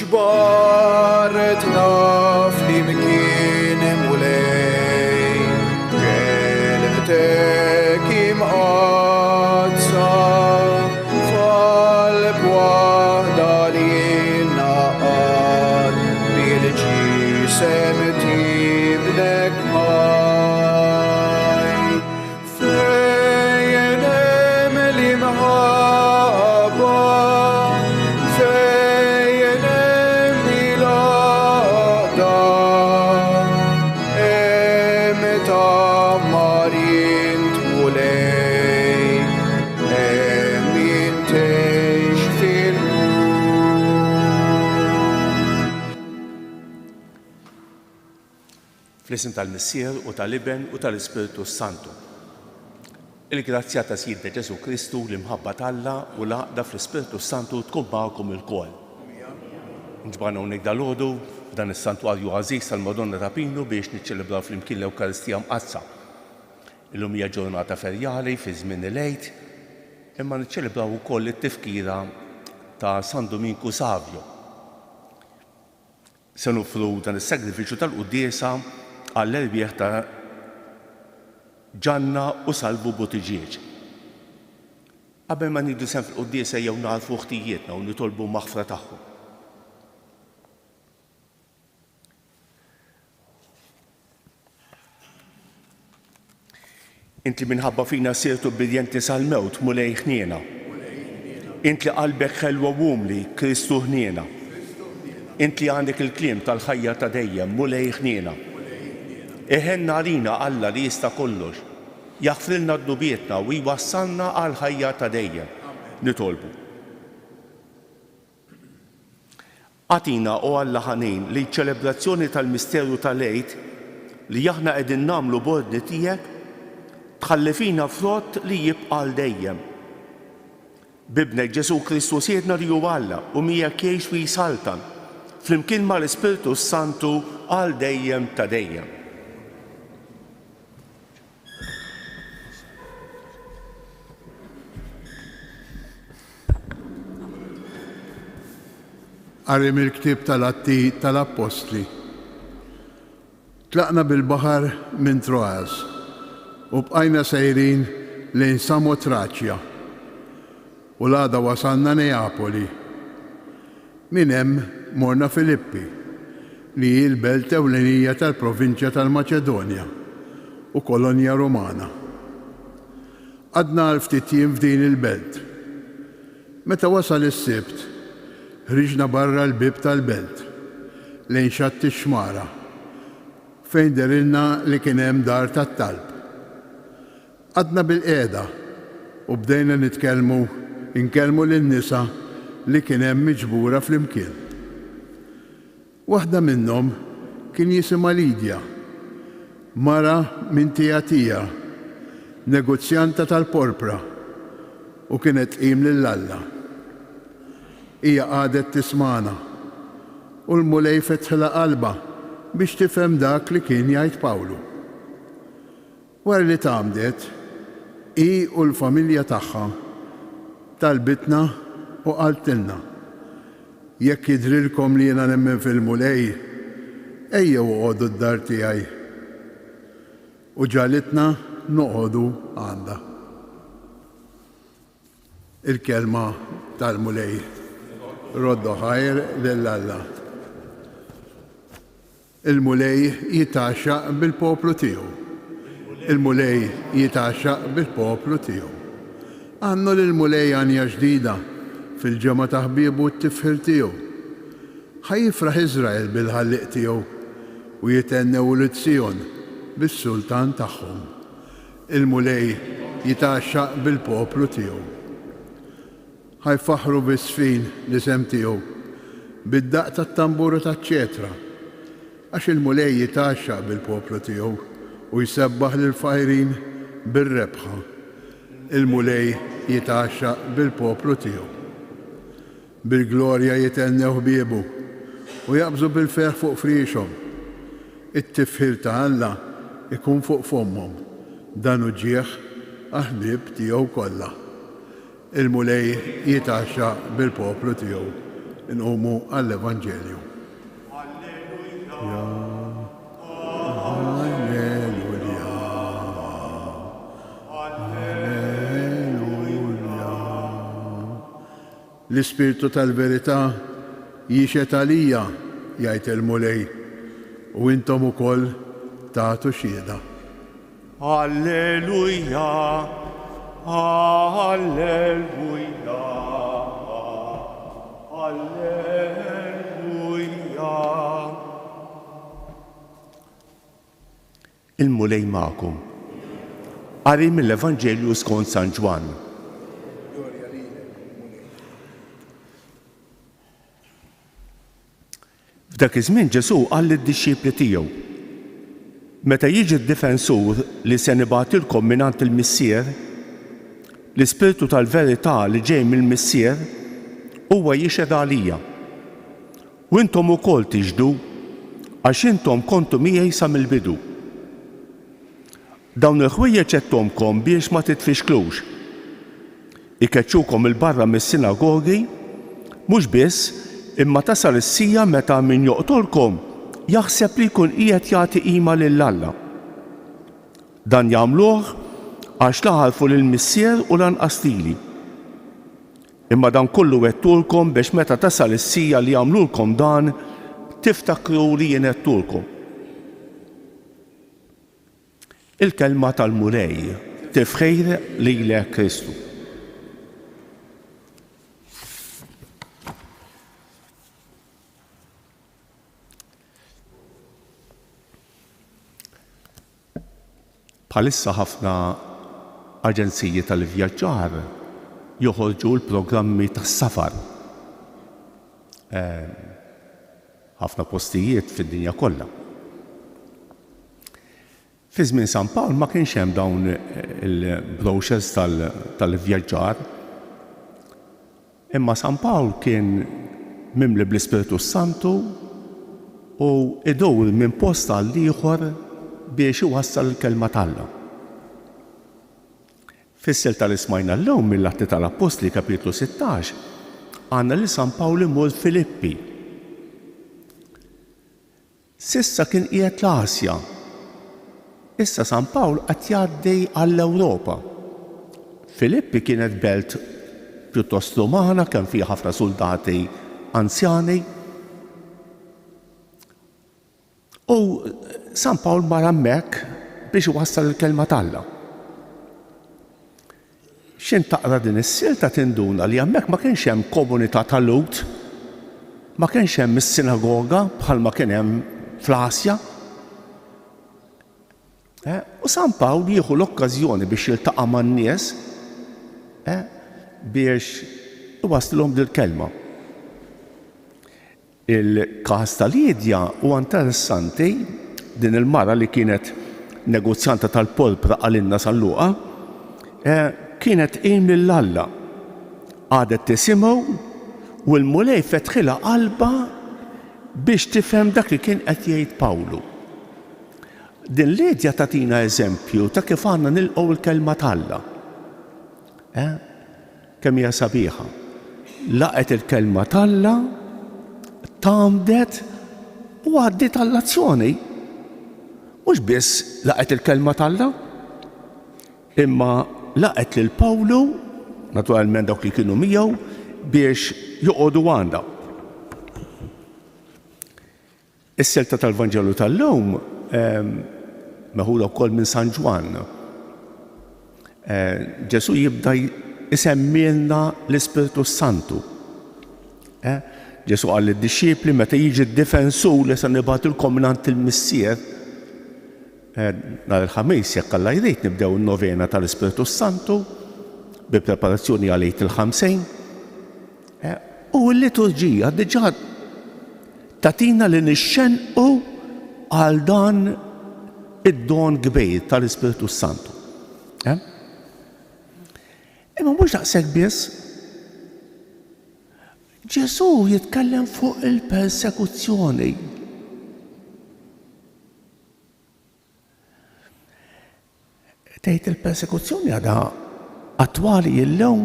جبارتنا فلمكين مولاي كلمتك مقدسة فالبوحدة لينا بالجسم تبنك هاي فين ملي مهابة فين ميلادا امتا مارين تولي امين تشفي Fl-isem tal-Missier u tal-Iben u tal-Ispiritu Santu. Il-grazzja ta' Sidna Ġesu Kristu l-imħabba tal-Alla u l-għaqda fl-Ispiritu Santu tkun magħkom ilkoll. Nġbarna hawnhekk dalgħodu f'dan is-santwarju għażiż tal-Madonna ta' Pinu biex niċċelebraw flimkien l-Ewkaristija mqassa. Illum hija ġurnata ferjali fi żmien il-Għid, imma niċċelebraw ukoll it-tifkira ta' San Dominku Savio. Se nofru dan is-sagrifiċċju tal-quddiesa għall-erbieħ ta' Ġanna u Salvu Butiġieġ. Qabel ma nieħdu sehem fil-quddiesa jew narfu ħtijietna u nitolbu maħfra tagħhom. Inti minħabba fina sirtu bidjenti sal-mewt mulej ħniena. Inti qalbek ħelwa wumli Kristu ħniena. Inti għandek il-kliem tal-ħajja ta' dejjem mulej ħniena. Eħenna għalina Alla li jista' kollox, jaħfrilna d-dubietna u jwassalna għal ħajja ta' dejjem. Nitolbu. Għatina u Alla ħanin li ċelebrazzjoni tal-misteru tal-Għid li aħna qegħdin nagħmlu b'ordni tiegħek tħallifina frott li jibqa' għal dejjem. Bibnek Ġesu Kristu siedna li hu Alla u miegħek jgħix u jisaltan flimkien mal-Ispiritu Santu għal dejjem ta' dejjem. Għarrim il-ktib tal-Atti tal-Apostli. Tlaqna bil-bahar minn Troas u bqajna sejrin lejn Samotraċja u l-għada wasalna Neapoli. Minn hemm morna Filippi li hi l-belt ewlenija tal-provinċja tal-Maċedonja u kolonja Romana. Għadna ftit jiem f'din il-belt. Meta wasal is-Sibt, ħriġna barra l-bib tal-belt lejn xatt ix-xmara fejn derilna li kien hemm dar tat-talb. Għadna bil-qiegħda u bdejna inkellmu lin-nisa li kien hemm miġbura flimkien. Waħda minnhom kien jisimha Lidja, mara minn Tijatija, negozjanta tal-porpra u kienet tqim lill-Alla. Hija qagħdet tismana u l-mulej fetħilha qalbha biex tifhem dak li kien jgħid Pawlu. Wara li tgħamdet, hi u l-familja tagħha talbitna u qaltilna jekk jidhrilkom li jiena nemmen fil-mulej, ejjew uqogħdu d-dar tiegħi. U ġalitna noqogħdu għandha. Il-kelma tal-mulej. Roddu ħajr lill-Alla. Il-mulej jitaxxaq bil-poplu tiegħu. Il-mulej jitaxxaq bil-poplu tiegħu. Għannu lill-mulej għanja ġdida fil-ġemgħa ta' ħbiebu t-tifħir tiegħu. Ħajjifraħ Iżrael bil-ħalliq tiegħu u jitennew l-Tzjon bis-sultan tagħhom. Il-mulej jitaxxaq bil-poplu tiegħu. ħajfaħru bis-sfin l-isem tiegħu bid-daqq tat-tamburu taċ-ċetra għax il-mulej jitaxxaq bil-poplu tiegħu u jsebbaħ lill-fajrin bir-rebħa. Il-mulej jitaxxaq bil-poplu tiegħu. Bil-glorja jitennew ħbiebu u jaqbżu bil-ferħ fuq friexhom. It-tifħir ta' Alla ikun fuq fommhom, dan hu ġieħ aħbieb tiegħu kollha. Il-mulej jitaxxaq bil-poplu tiegħu. nqumu għall-Evanġelju. L-Ispirtu tal-verità jixet għalija, jgħid il-mulej, u intom ukoll tagħtu xhieda. Alleluja, alleluja, alleluja. Il-mulej magħkom. Qari mill-Evanġelju skont San Ġwan. F'dak iż-żmien Ġesu qal lid-dixxiepli tiegħu: meta jiġi d-difensur li se nibgħatilkom mingħand il-Missier, l-Ispirtu tal-verità li ġej mill-Missier huwa jixhed għalija. U intom ukoll tixhdu għax intom kontu miegħi sa mill-bidu. Dawn il-ħwejjeġ għedtomkom biex ma titfixklux. Ikeċċukom il-barra mis-sinagogi, mhux biss, imma tasal is-sija meta min joqtolkom jaħseb li jkun qiegħed jagħti qima lill-Alla. Dan jagħmluh għax la ħalfu lill-Missier u lanqas lili. Imma dan kollu għedtulkom biex meta tasal is-sija li jagħmlulkom dan tiftakru li jien għedtulkom. Il-kelma tal-mulej tifħejr lilek Kristu. Bħalissa ħafna aġenziji tal-vjaġġar joħorġu l-programmi tas-safar. Ħafna postijiet fid-dinja kollha. Fi żmien San Pawl ma kienx hemm dawn il-brochures tal-vjaġġar. Imma San Pawl kien mimli bl-Ispiritu Santu u idowr minn post għal ieħor biex iwassal il-kelma tal-Alla. Fis-sel tal-ismajna llum mill-Atti tal-Apostli kapitlu 16 għandna li San Pawl imur Filippi. Sissa kien qiegħed l-Asja. Issa San Pawl qed jgħaddej għall-Ewropa. Filippi kienet belt pjuttost rumana, kemm fiha ħafna soldati anzjani. U San Pawl mar hemmhekk biex iwassal il-kelma tal-Alla. X'in taqra din is-silta tinduna li hemmhekk ma kienx hemm komunità tal-Lut, ma kienx hemm is-sinagoga bħalma kien hemm fl-Asja. U San Pawl jieħu l-okkażjoni biex jiltaqa' man-nies biex iwasslhom dil-kelma. Il-każ ta' Lidja huwa interessanti, din il-mara li kienet negozjanta tal-polpra għalinna San-Luqa, kienet qim lill-Alla. Għadet tisimgħu u l-mulej fetħilha qalba biex tifhem dak li kien qed jgħid Pawlu. Din Lidja tagħtina eżempju ta' kif għandna nilqgħu l-kelma tal-Alla. Kemm hija sabiħa. Laqgħet il-kelma tal-Alla, tamdet u għaddiet għall-azzjoni. Mhux biss laqgħet il-kelma tal-Alla, imma laqgħet lil Pawlu, naturalment dawk li kienu miegħu, biex joqogħdu għandha. Is-selta tal-Vanġelu tal-lum meħuda wkoll minn San Ġwan. Ġesu jibda isemmilna l-Ispiritu Santu. Ġesu qal lid-dixxiepli meta jiġi d-difensur li se nibgħatilkom mingħand il-Missier. Nhar il-ħamis jekk Alla jrid nibdew in-novena tal-Ispiritu Santu bi preparazzjoni għal Għid il-Ħamsejn. U l-liturġija diġà tagħtina li nixxenqu għal dan id-don kbir tal-Ispiritu Santu. Imma mhux daqshekk biss. Ġesu jitkellem fuq il-persekuzzjoni. Tgħid il-persekuzzjoni għadha attwali llum.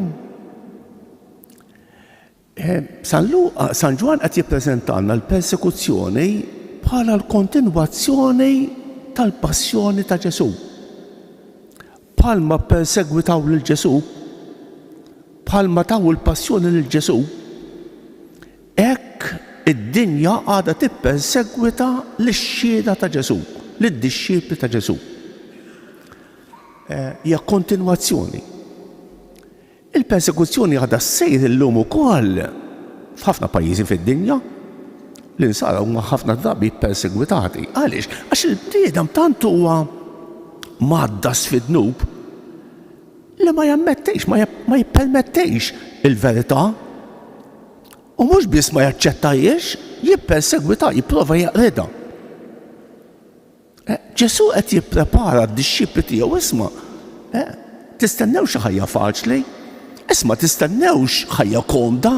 San Ġwan qed jippreżentalna l-persekuzzjoni bħala l-kontinwazzjoni tal-passjoni ta' Ġesu. Bħalma persegwitaw lil Ġesu, bħalma taw il-passjoni lil Ġesu, hekk id-dinja għadha tippersegwita l-xhieda ta' Ġesu, lid-dixxiepli ta' Ġesu. Hija kontinwazzjoni. Il-persekuzzjoni għadha ssejr illum ukoll f'ħafna pajjiżi fid-dinja li nsara huma ħafna drabi persegwitati. Għaliex? Għax il-bniedem tant huwa m'għaddas fid-dnub li ma jammettejx, ma jippermettejx il-verità u mhux biss ma jaċċettajiex, jippersegwita, jipprova jaqrida. Ġesu qed jipprepara d-dixxiepli tiegħu isma' tistennew xi ħajja faċli, isma' tistennewx ħajja komda,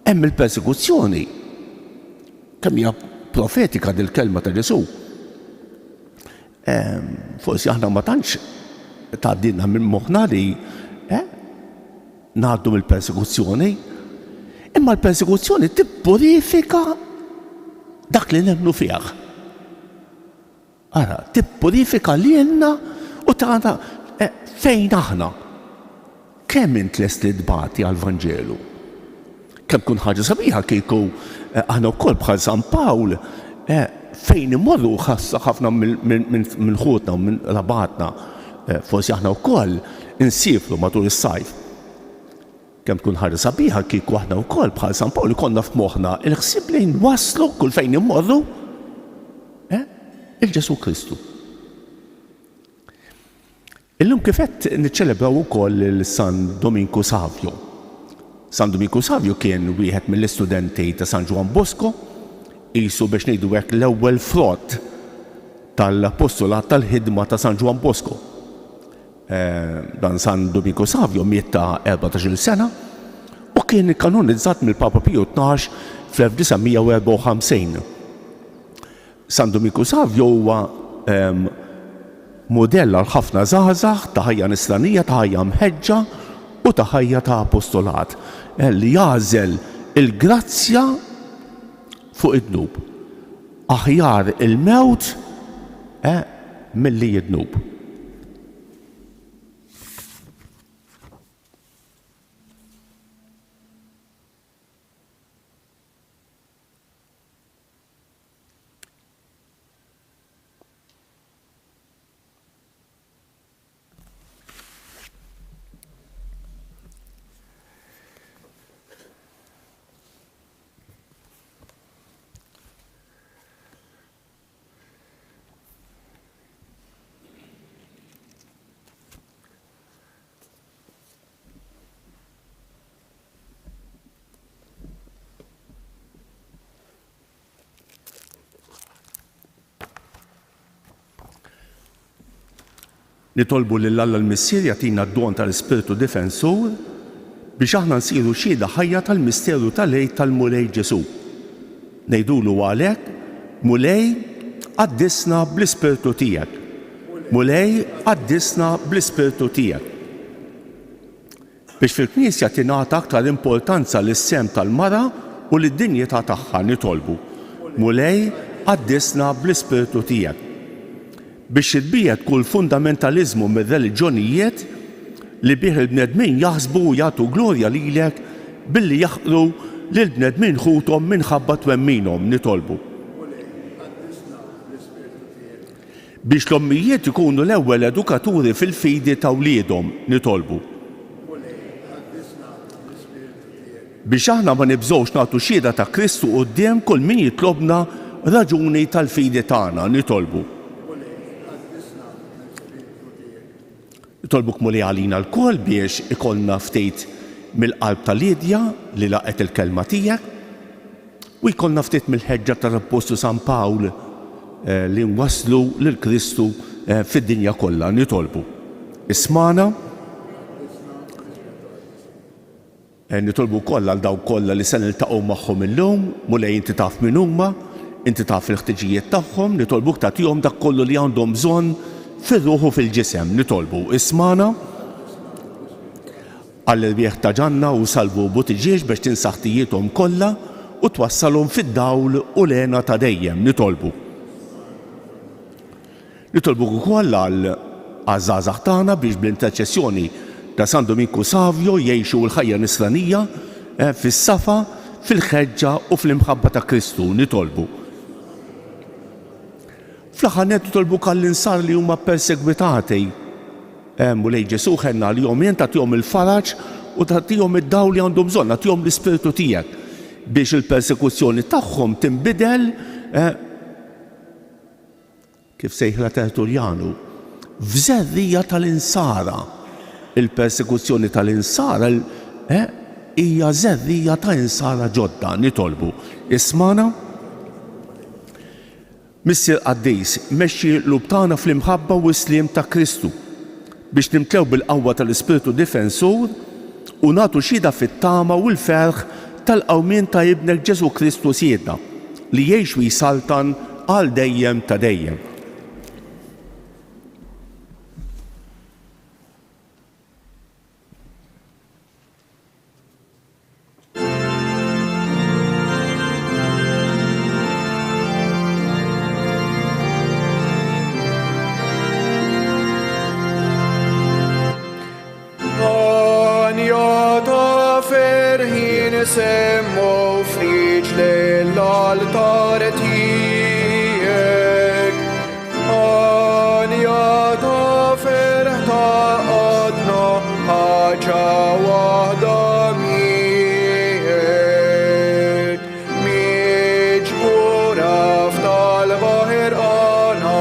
hemm il-persekuzzjoni. Kemm hija profetika dil-kelma ta' Ġesu. Forsi aħna ma tantx tgħaddilna minn moħħna li ngħaddu mill-persekuzzjoni, imma l-persekuzzjoni tippurifika dak li nemmnu fih. Ara, tippurifika lilna u tagħna fejn aħna. Kemm int lest li tbagħti għall-Vanġelu? Kemm tkun ħaġa sabiħa kieku aħna wkoll bħal San Pawl fejn imorru ħafna minn ħutna u minn rabatna, forsi aħna wkoll insifru matul is-sajf. Kemm tkun ħaġa sabiħa kieku aħna wkoll bħal San Pawl ikollna f'moħħna il-ħsieb li nwasslu kull fejn immorru il-Ġesu Kristu. Illum kif qed niċċelebraw ukoll il-San Domingos Savio. San Domingos Savio kien wieħed mill-istudenti ta' San Ġwan Bosco, qisu biex ngħidu hekk l-ewwel frott tal-apostolat tal-ħidma ta' San Ġwan Bosco. Dan San Domingos Savio miet ta' 14 sena u kien kanonizzat mill-Papa Pio XII fl-1954. San Domingos Savio huwa modell għal ħafna żgħażagħ ta' ħajja nisranija, ta' ħajja mħeġġa u ta' ħajja ta' apostolat li jagħżel il-grazzja fuq id-dnub. Aħjar il-mewt milli jidnub. Nitolbu lil Alla l-Missier jagħtina d-don tal-Ispiritu Difensur biex aħna nsiru xhieda ħajja tal-misteru tal-Għid tal-Mulej Ġesu. Ngħidulu għalhekk, Mulej għaddisna bl-Ispiritu tiegħek. Mulej għaddisna bl-Ispiritu tiegħek. Biex fil-Knisja tingħata aktar importanza lis-sem tal-mara u lid-dinjità tagħha nitolbu. Mulej għaddisna bl-Ispiritu tiegħek. Biex jitbiet kull fundamentalizmu mir-reliġjonijiet li bih il-bnedmin jaħsbu u jagħtu glorja lilek billi jaħqru lil bnedmin ħuthom minħabba twemminhom nitolbu. Biex l-ommijiet ikunu l-ewwel edukaturi fil-fidi ta' wliedhom nitolbu. Biex aħna ma nibżgħux nagħtu xhieda ta' Kristu quddiem kull min jitlobna raġuni tal-fidi tagħna nitolbu. Nitolbuk Mulej għalina l-koll biex ikollna ftit mill-qalb ta' Lidja li laqet il-kelma tiegħek u jkollna ftit mill-ħeġġa tar-Apostlu San Pawl li nwasslu lil Kristu fid-dinja kollha nitolbu. Ismana nitolbu wkoll għal dawk kollha li se niltaqgħu magħhom illum, Mulej inti taf min huma, inti taf il-ħtiġijiet tagħhom, nitolbuk tagħtihom dak kollu li għandhom bżonn fil-ruħu fil-ġisem nitolbu. Ismana għall-irwieħ ta' ġanna u salvu butiġiex biex tinsaħtijietom kollha u twassalhom fid-dawl u lena ta' dejjem nitolbu. Nitolbu ukoll għaż-żgħażagħ tagħna biex bl-interċessjoni ta' San Dominku Savio jgħixu l-ħajja nisranija fis-safa, fil-ħeġġa u fl-imħabba ta' Kristu nitolbu. Fl-aħħar nitolbu għall-insar li huma persegwitati u lejn Ġesu ħenna li jom tagħtihom il-faraġ u tagħtihom id-dawl li għandhom bżonn, tagħtihom l-Ispiritu tiegħek biex il-persekuzzjoni tagħhom tinbidel kif sejħla Tertuljanu f'żerrija tal-insara. Il-persekuzzjoni tal-insara hija żerrija ta' insara ġodda nitolbu. Ismana? Missier Qaddis, mexxi l-ubtana fl-imħabba u s-sliem ta' Kristu biex nimtlew bil-qawwa tal-Ispiritu Difensur u nagħtu xhieda fit-tama u l-ferħ tal-qawmien ta' ibnek Ġesu Kristu Siedna li jgħix u jsaltan għal dejjem ta' dejjem. Semmo friġ l-altar tijek, għanja ta' ferħ ta' għadna ħaġa wahda miegħek. Miġbura f'tal-baħir għana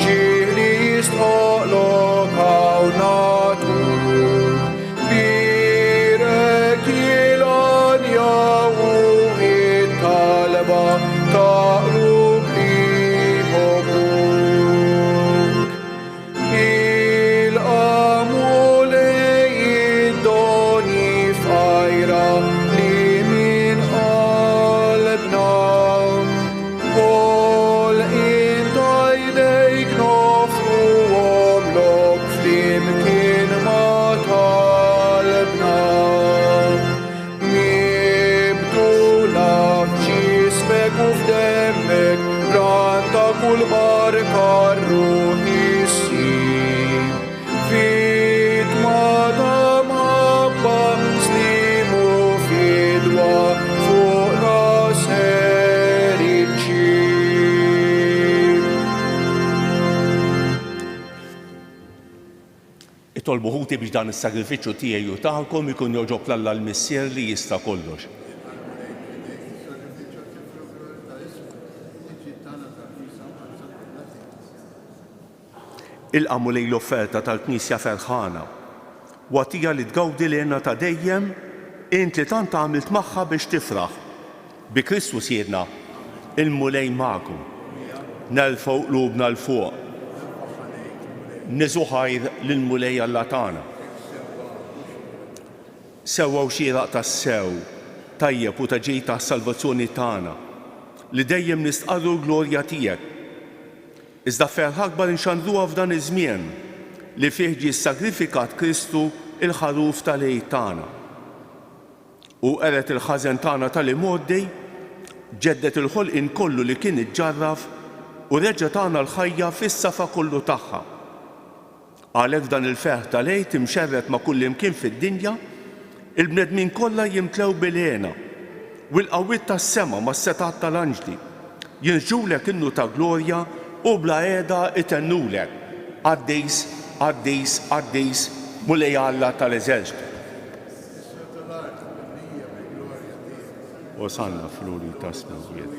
ġieli jistħoqlok hawnatu. Kull barka ruħi ssir fid-dma ta' mħabba slimu fidwa fuq raser iġġib. Itolbu ħuti biex dan is-sagrifiċċju tiegħi u tagħkom ikun joġob l-Alla l-Missier li jista' kollox. Ilqamu lejn l-offerta tal-Knisja ferħana u għatija li tgawdi lejna ta' dejjem int li tant għamilt magħha biex tifraħ. Bi Kristu Siedna il-mulej magħkom. Nerfgħu qlubna l fuq. Niżu ħajr lill-mulej Alla tagħna. Sewwew xieraq tas-sew tajjeb u ta' ġej tas-salvazzjoni tagħna li dejjem nistqarru l-glorja tiegħek. Iżda ferħ akbar inxandruha f'dan iż-żmien li fih ġie ssagrifikat Kristu il-ħaruf tal-għejd tagħna. U qeret il-ħażen tagħna tal-imgħoddej, ġeddet il-ħolqien kollu li kien iġġarraf u reġġa' tagħna l-ħajja fis-safa kollu tagħha. Għalhekk f'dan il-ferħ tal-għejd imxerret ma' kull imkien fid-dinja, il-bnedmin kollha jimtlew bil-għena u l-qawwiet tas-sema mas-setat tal-anġli jinġulek innu ta' glorja u bla qiegħda itennulek Qaddis, Qaddis, Qaddis mulej Alla tal-Eżerċitu. Osanna fl-għoli ta' smewwiet,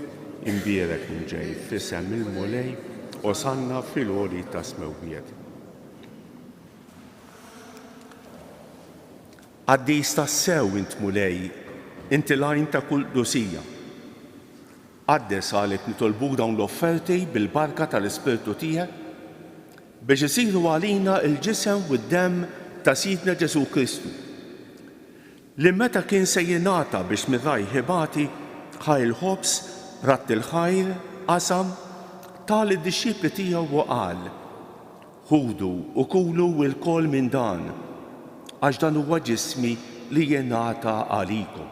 imbierek ġej f'isem il-mulej, osanna fil-għoli ta' smewwiet. Qaddis tas-sew int mulej, inti lajn ta' kull dusija. Qaddes għalek nitolbuk dawn l-offerti bil-barka tal-Ispirtu tiegħek biex isiru għalina il-ġisem u d-demm ta' Sidna Ġesu Kristu li meta kien se jingħata biex mirraj ħibati ħaj il-ħobs, ratt il-ħajr, qasam, tal id-dixxipli tiegħu u qal: ħudu u kulu l-kol minn dan għax dan huwa ġismi li jingħata għalikom.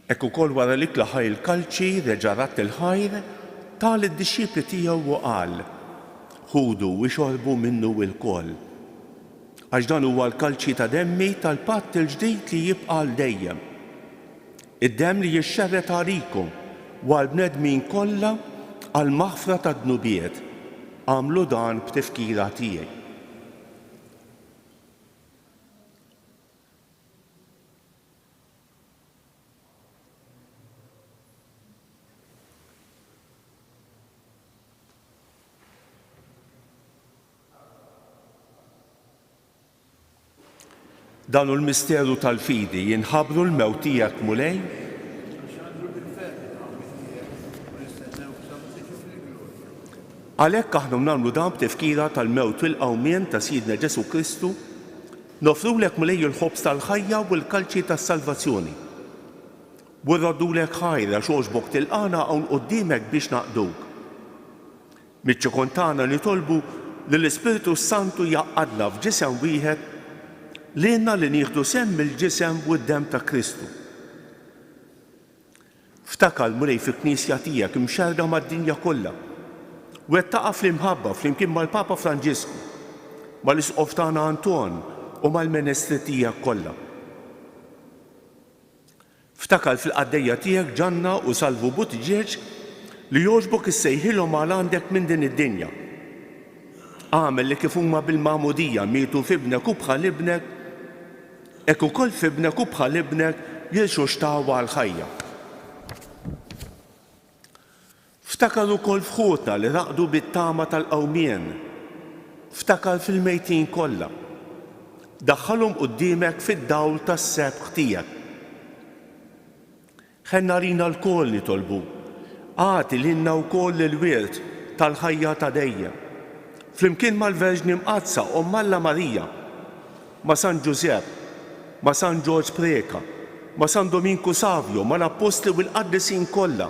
Hekk ukoll wara li kla ħaj il-kalċi reġa' ratt il-ħajr tal id-dixxipli tiegħu u qal: ħudu u xorbu minnu l-koll. Għax dan huwa l-kalċi ta' demmi tal-patt il-ġdid li jibqa' l dejjem. Id-demm li jixxerret għalikom u għall-bnedmin kollha għal maħfra ta' dnubiet. Għamlu dan b'tifkira tiegħi. Dan l-misteru tal-fidi jinħabru l-mewt tiegħek mulej? Għalhekk aħna nagħmlu dan b'tifkira tal-mewt u l-qawmien ta' Sidna Ġesu Kristu, nofrulek mulej il-ħobs tal-ħajja u l-kalċi tas-salvazzjoni. U rraddulek ħajra xogħġbok tilqana hawn quddiemek biex naqduk. Miċ-ċokon tagħna nitolbu li l-Ispiritu Santu jaqgħadna f'ġisem wieħed lilna li nieħdu semm il-ġisem u d-demm ta' Kristu. Ftakar mulej fil-Knisja tiegħek imxerda mad-dinja kollha u qed taqa' fl-imħabba flimkien mal-Papa Franġisku, mal-Isqof tagħna Anton u mal-Ministri tiegħek kollha. Ftakar fil-qaddejja tiegħek Ġanna u Salvu Buttigieg li jogħġbok issejħilhom għal għandek minn din id-dinja. Għamel li kif huma bil-magħmudija mietu f'ibnek u bħal ibnek, hekk ukoll f'ibnek u bħal ibnek jilxu xtawa għall-ħajja. Ftakar ukoll f'ħutna li raqdu bit-tama tal-qawmien. Ftakar fil-mejtin kollha. Daħħalhom quddiemek fid-dawl tas-sebħ tiegħek. Ħenna rina l-koll nitolbu. Għati lilna wkoll il-wirt tal-ħajja ta' dejjem. Flimkien mal-Verġni Mqazza u Malla Marija, ma' San Giuseppe, ma' San George Preka, ma' San Dominku Savio, ma' l-Apostli u l-Qaddisin kollha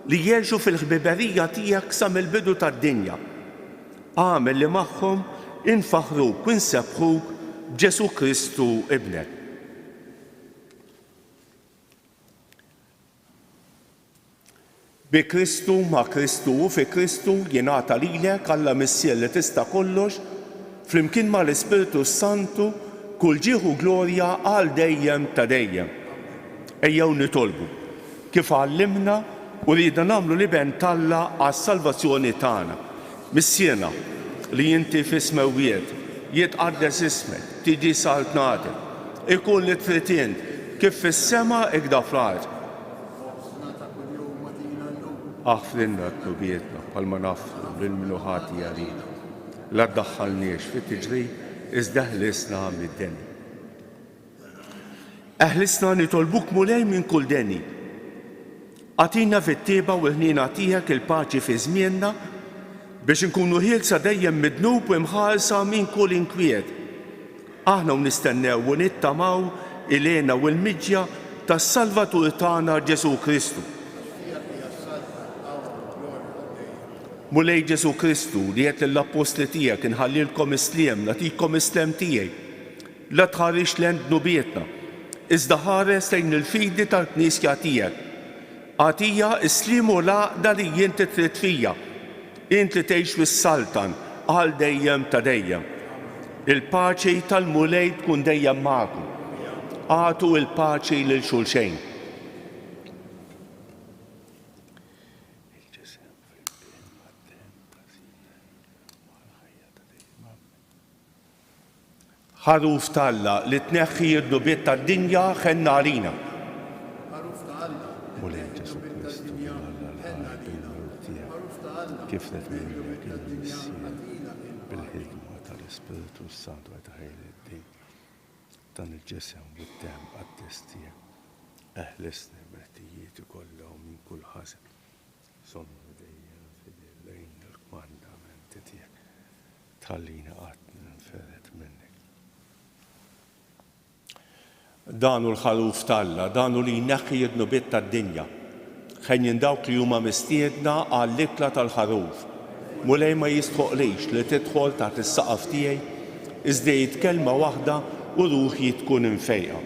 li jerġu fil-ħbiberija tiegħek sa mill-bidu tad-dinja. Għamel li magħhom infaħruk u nsebħuk b'Ġesu Kristu ibnek. Bi Kristu, ma' Kristu u fi Kristu jingħata lilek Alla Missier li tista' kollox, flimkien mal-Ispiritu Santu kull ġieħu glorja għal dejjem ta' dejjem. Ejjew nitolbu kif għallimna u rridna nagħmlu liben Alla għas-salvazzjoni tagħna. Missierna li inti f'ismewiet jitqaddes ismek, tiġi saltnatek, ikun li trid int kif fis-sema hekk da fl-ard. Aħfrinna t-tubietna bħalma nafru bil-minuħati għalina. La ddaħħalniex fit-tiġri iżda ħlisna mid-deni. Eħlisna nitolbuk mulej minn kull deni. Għatina fit-tieba u l-ħnina tiegħek il-paċi fi żmienna biex inkunu ħielsa dejjem midnub u imħarsa minn kull inkwiet. Aħna nistennew u nittamaw ilena u l-miġja tas-Salvatur tagħna Ġesu Kristu. Mulej Ġesu Kristu li qed lill-Apostli tiegħek inħallilkom isliem, nagħtikom islem tiegħi. La tħarrix lejn dnubietna, iżda ħares lejn il-fidi tal-Knisja tiegħek. Għatija isliem u l-għaqda li inti trid fija, inti tgħix fis-Saltan għal dejjem ta' dejjem. Il-paċi tal-mulej tkun dejjem magħkom. Għatu il-paċi lil xulxejn. Ħaruf tal-Alla li tneħħi d-nubiet tad-dinja ħenna għalina. Mulej Ġesu Kristu kif qed minnek il-Missier bil-ħidma tal-Ispiritu Santu qed ħejli dan il-ġisem u d-demm għad-test tiegħek. Eħlisni meħtijiet kollha u minn kull ħażen. Sommu dejjem fidel lejn il-kmandamenti tiegħek. Tħallina qatt ninferet minnek. danu l-ħaruf talla, danu li jneħħi id-nubiet tad-dinja. Ħejjin dawk li huma mistiedna għall-ikla tal-ħaruf. Mulej ma jistħoqlix li tidħol taħt is-saqaf tiegħi, iżda kelma waħda u ruħi tkun infejqa.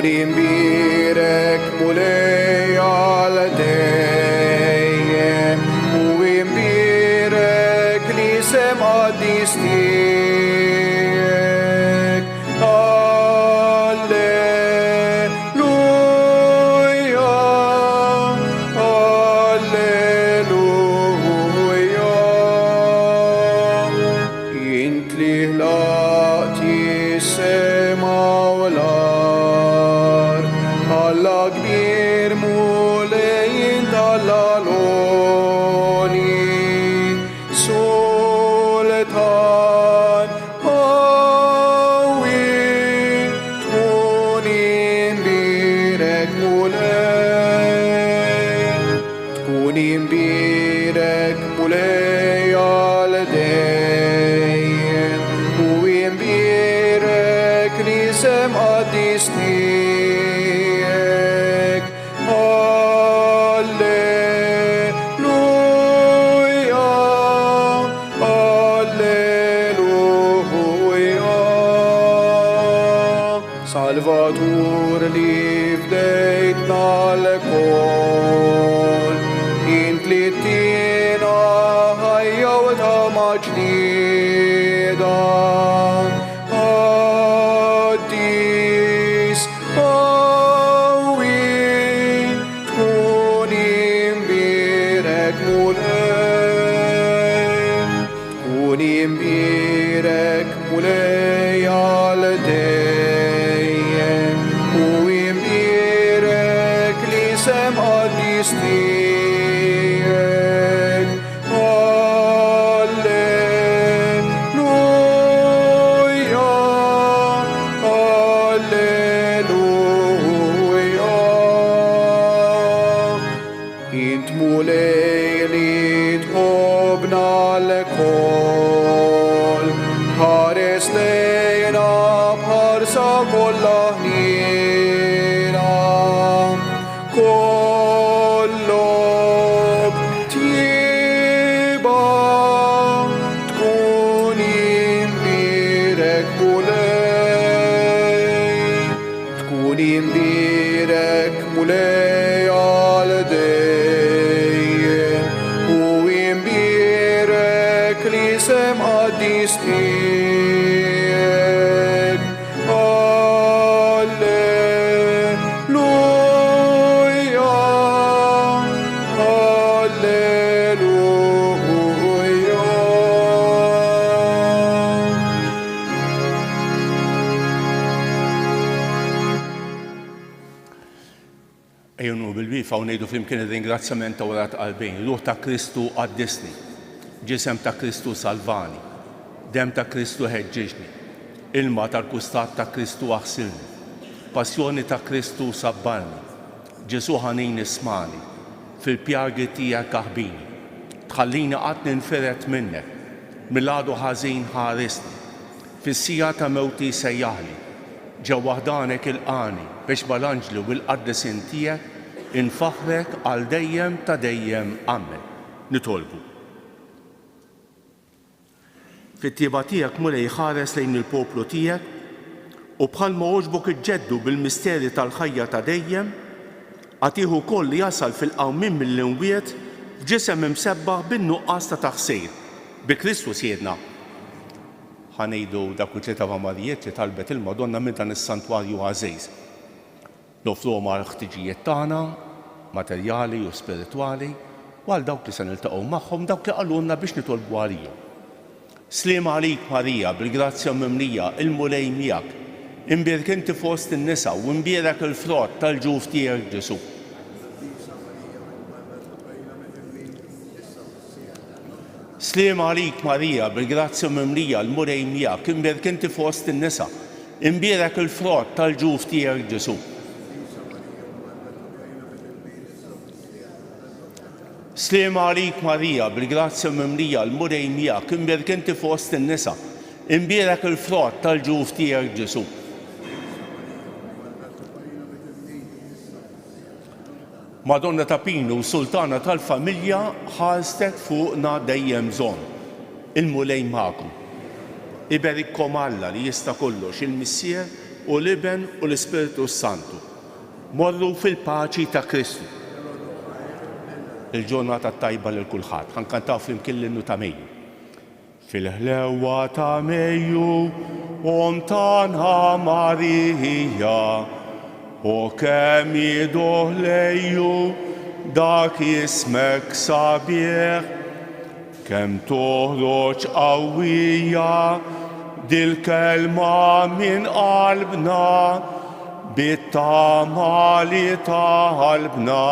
Imbirek mulej għal dejjem u imbirek li sema distijek. Alleluja, alleluja. Int li ħlaqti sema u l-ard, Alla kbir mulejn tal-għaloni, sultan għawi, tkun imbirek mulej għal dejjem u imbirek li sema distijek. Alleluja, alleluja. Salvatur li fdejtna l-kol, int li tina ħajja u ta' maġnida. Addis għawi, tkun imbirek mulej għal dejjem u imbirek li sema distijek. Alleluja, alleluja. Int mulej li tħobna l-kol, ħares lejna bħarsa kollha ħnina. Kollok tjiba, tkun imbirek mulej għal dejjem u imbirek li sema distijek. Alleluja, alleluja. Ejjunu bil-bifa u ngħidu flimkien ir-ringrazzjament ta' wara qalbejn. Ruħ ta' Kristu qaddisni, ġisem ta' Kristu salvani, dem ta' Kristu ħeġġiġni, ilma tal-kustat ta' Kristu aħsilni, passjoni ta' Kristu sabbalni, Ġesu ħanin ismani, fil-pjagi tiegħek aħbini, tħallini qatt ninferet minnek, mill-għadu ħażin ħaresni, fis-sija ta' mewti sejjaħli, ġew waħdanek il-qani, biex bal-anġlu bil-qaddesin tiegħek infaħrek għal dejjem ta' dejjem amen. Nitolbu. Fit-tieba tiegħek mulej ħares lejn il-poplu tiegħek u bħalma għoġbok iġġeddu bil-misteri tal-ħajja ta' dejjem, għatiħu koll li jasal fil-qawmin mill-imwiet f'ġisem imsebbaħ bin-nuqqas ta' taħsir bi Kristus jedna. Ħanejdu dak it-tlieta Marijiet li talbet il-Madonna minn dan is-santwarju għażejż. Nofruhom għal ħtiġijiet tagħna, materjali u spiritwali, u għal dawk li se niltaqgħu magħhom dawk li qalulna biex nitolbu għalihom. Sliem għalik Marija, bil-grazzja mimlija, il-mulej miegħek, imbierek inti fost in-nisa u imbierek il-frott tal-ġuf tiegħek Ġesu. Sliem għalik Marija, bil-grazzja mimlija, il-mulej miegħek, imbierek inti fost in-nisa, imbierek il-frott tal-ġuf tiegħek Ġesu. Sliem għalik Marija, bil-grazzja mimlija, l-mulej miegħek, imbierek inti fost in-nisa, imbierek il-frott tal-ġuf tiegħek Ġesu. Madonna ta' Pinu, Sultana tal-familja, ħarstek fuqna dejjem bżonn. Il-mulej magħkom. Iberikkom Alla li jista' kollox, il-Missier u l-Iben u l-Ispiritu Santu. Morru fil-paċi ta' Kristu. Il-ġurnata tajba lil kulħadd. Ħankantaw flimkien l-innu ta' Mejju. Fil-ħlewa ta' Mejju, tagħna Marija, u kemm jieduh lejju dak ismek sabiħ, kemm toħroġ qawwija dil-kelma minn qalbna, bit-tama li ta' qalbna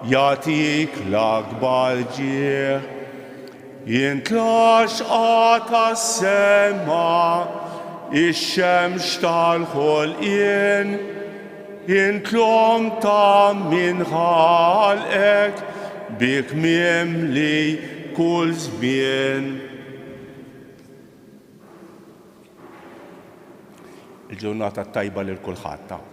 jatik l-akbar ġieħ. Jintlax għata s-sema, ix-xemx tal-ħolqien, jintlom ta' min ħalqek, bik mimli kull żmien. Il-ġurnata tajba lil kulħadd.